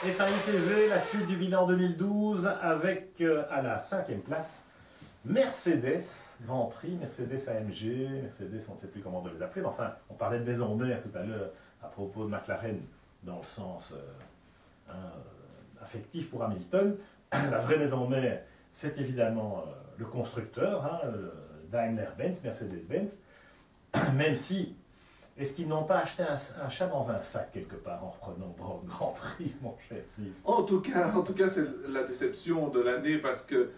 FAI TV, la suite du bilan 2012 avec à la 5e place Mercedes, Grand Prix, Mercedes AMG, Mercedes on ne sait plus comment on doit les appeler, mais enfin on parlait de maison mère tout à l'heure à propos de McLaren dans le sens affectif pour Hamilton. La vraie maison mère c'est évidemment le constructeur, Daimler-Benz, Mercedes-Benz, même si est-ce qu'ils n'ont pas acheté un chat dans un sac quelque part en reprenant le Grand Prix, mon cher Steve? En tout cas, c'est la déception de l'année parce que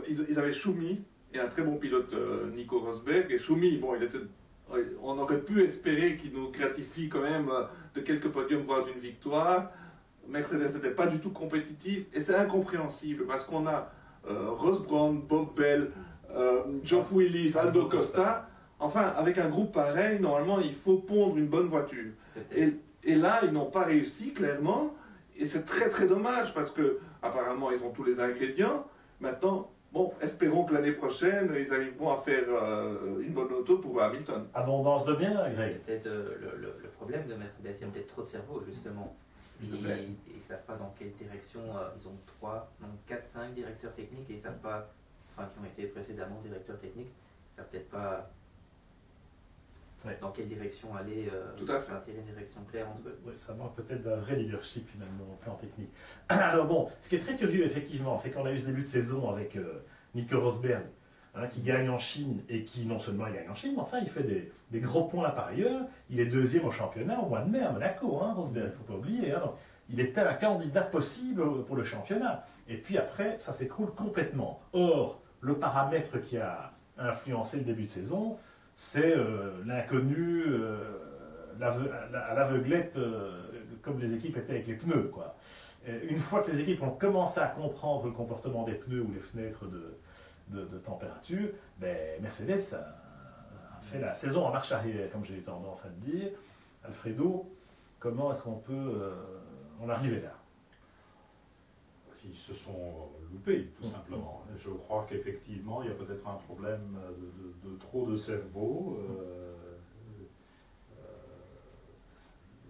ils avaient Schumi et un très bon pilote, Nico Rosberg. Et Schumi, bon, on aurait pu espérer qu'il nous gratifie quand même de quelques podiums, voire d'une victoire. Mercedes n'était pas du tout compétitif et c'est incompréhensible parce qu'on a Ross Brown, Bob Bell, Geoff Willis, Aldo Costa. Enfin, avec un groupe pareil, normalement, il faut pondre une bonne voiture. Et là, ils n'ont pas réussi, clairement. Et c'est très très dommage parce que apparemment, ils ont tous les ingrédients. Maintenant, bon, espérons que l'année prochaine, ils arriveront à faire une bonne auto pour Hamilton. Abondance de biens, Greg. C'est peut-être le problème de Mercedes. Ils ont peut-être trop de cerveau, justement. Ils ne savent pas dans quelle direction. Ils ont 4, 5 directeurs techniques et ils ne savent pas, enfin, qui ont été précédemment directeurs techniques, ils ne savent peut-être pas. Dans quelle direction aller, tout à fait. tirer une direction claire entre eux. Oui, ça manque peut-être d'un vrai leadership finalement au plan technique. Alors bon, ce qui est très curieux effectivement, c'est qu'on a eu ce début de saison avec Nico Rosberg, qui gagne en Chine et qui non seulement il gagne en Chine, mais enfin il fait des gros points par ailleurs. Il est deuxième au championnat au mois de mai à Monaco, Rosberg, il ne faut pas oublier. Donc, il était un candidat possible pour le championnat. Et puis après, ça s'écroule complètement. Or, le paramètre qui a influencé le début de saison, c'est l'inconnu à l'aveuglette, comme les équipes étaient avec les pneus, quoi. Une fois que les équipes ont commencé à comprendre le comportement des pneus ou les fenêtres de température, Mercedes a fait la saison en marche arrière, comme j'ai eu tendance à le dire. Alfredo, comment est-ce qu'on peut en arriver là? Ils se sont loupés, tout simplement. Je crois qu'effectivement, il y a peut-être un problème de trop de cerveau.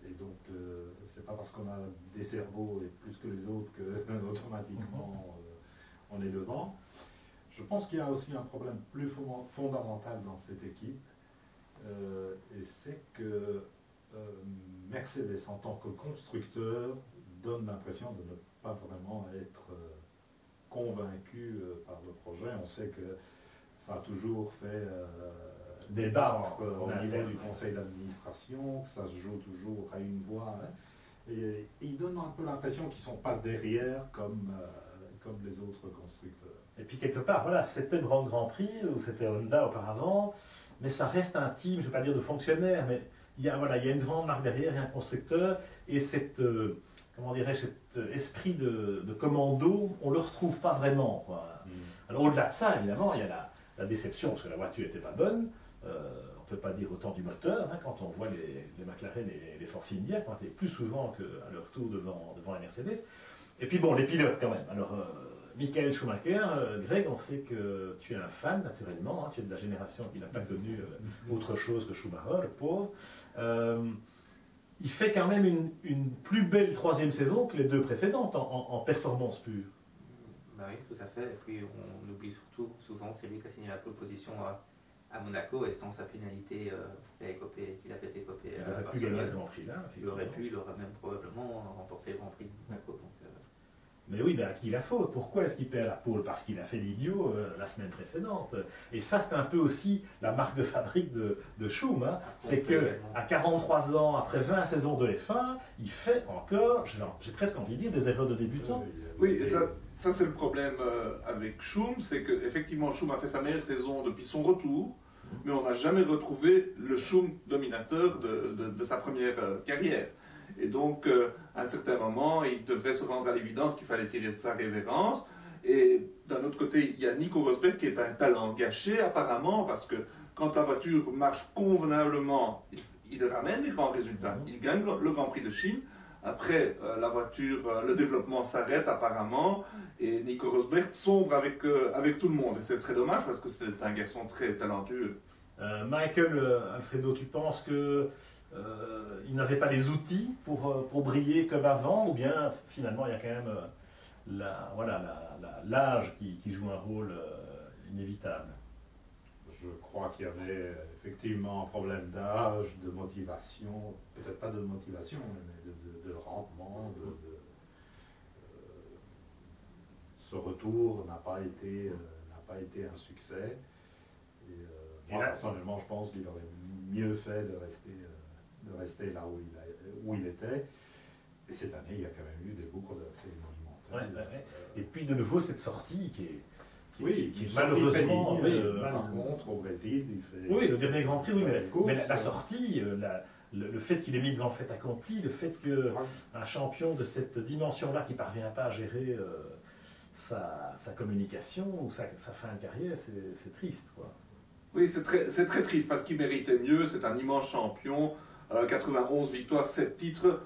Et donc, c'est pas parce qu'on a des cerveaux et plus que les autres que automatiquement on est devant. Je pense qu'il y a aussi un problème plus fondamental dans cette équipe. Et c'est que Mercedes, en tant que constructeur, donne l'impression de ne pas vraiment être convaincu par le projet. On sait que ça a toujours fait débattre au niveau du conseil d'administration, que ça se joue toujours à une voix. Et ils donnent un peu l'impression qu'ils ne sont pas derrière comme les autres constructeurs. Et puis quelque part, voilà, c'était le Grand Prix, ou c'était Honda auparavant, mais ça reste un team, je ne vais pas dire de fonctionnaires, mais il y a une grande marque derrière, il y a un constructeur, et cet esprit de commando, on ne le retrouve pas vraiment, quoi. Alors au-delà de ça, évidemment, il y a la déception, parce que la voiture n'était pas bonne, on ne peut pas dire autant du moteur, quand on voit les McLaren et les Force India, qui ont été plus souvent qu'à leur tour devant la Mercedes. Et puis bon, les pilotes quand même. Alors, Michael Schumacher, Greg, on sait que tu es un fan, naturellement, tu es de la génération qui n'a pas connu autre chose que Schumacher, le pauvre. Il fait quand même une plus belle troisième saison que les deux précédentes en performance pure. Oui, tout à fait. Et puis on oublie surtout, souvent, c'est lui qui a signé la pole position à Monaco, et sans sa finalité, il a fait écoper. Il aurait pu gagner ce Grand Prix-là. Il aurait même probablement remporté le Grand Prix de Monaco. Donc, mais oui, à qui la faute? Pourquoi est-ce qu'il perd la pole? Parce qu'il a fait l'idiot la semaine précédente. Et ça, c'est un peu aussi la marque de fabrique de Schum. C'est qu'à 43 ans, après 20 saisons de F1, il fait encore, j'ai presque envie de dire, des erreurs de débutant. Oui, et ça c'est le problème avec Schum, c'est qu'effectivement Schum a fait sa meilleure saison depuis son retour, mais on n'a jamais retrouvé le Schum dominateur de sa première carrière. Et donc, à un certain moment, il devait se rendre à l'évidence qu'il fallait tirer sa révérence. Et d'un autre côté, il y a Nico Rosberg qui est un talent gâché apparemment, parce que quand la voiture marche convenablement, il ramène des grands résultats. Il gagne le Grand Prix de Chine. Après, la voiture, le développement s'arrête apparemment, et Nico Rosberg sombre avec tout le monde. Et c'est très dommage parce que c'est un garçon très talentueux. Michael, Alfredo, tu penses que il n'avait pas les outils pour briller comme avant, ou bien finalement il y a quand même l'âge qui joue un rôle inévitable. Je crois qu'il y avait effectivement un problème d'âge, de motivation, peut-être pas de motivation, mais de rendement. Ce retour n'a pas été un succès. Et moi, personnellement, je pense qu'il aurait mieux fait de rester là où il était. Et cette année, il y a quand même eu des boucles assez monumentales. Ouais. Et puis de nouveau, cette sortie qui est qui malheureusement... par contre, au Brésil, il fait... Oui, le dernier Grand Prix, oui, mais la course, sortie, le fait qu'il ait mis devant le fait accompli, le fait qu'un champion de cette dimension-là qui ne parvient pas à gérer sa communication ou sa fin de carrière, c'est triste, quoi. Oui, c'est très triste parce qu'il méritait mieux, c'est un immense champion, 91 victoires, 7 titres.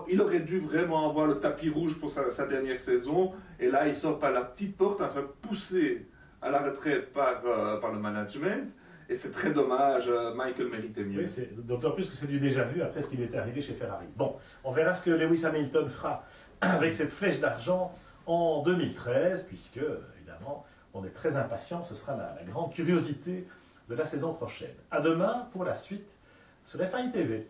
Il aurait dû vraiment avoir le tapis rouge pour sa dernière saison, et là il sort par la petite porte, enfin poussé à la retraite par le management, et c'est très dommage, Michael méritait mieux. Oui, d'autant plus que c'est du déjà vu après ce qui lui était arrivé chez Ferrari. Bon, on verra ce que Lewis Hamilton fera avec cette flèche d'argent en 2013, puisque, évidemment, on est très impatient, ce sera la grande curiosité de la saison prochaine. À demain pour la suite sur FAI TV.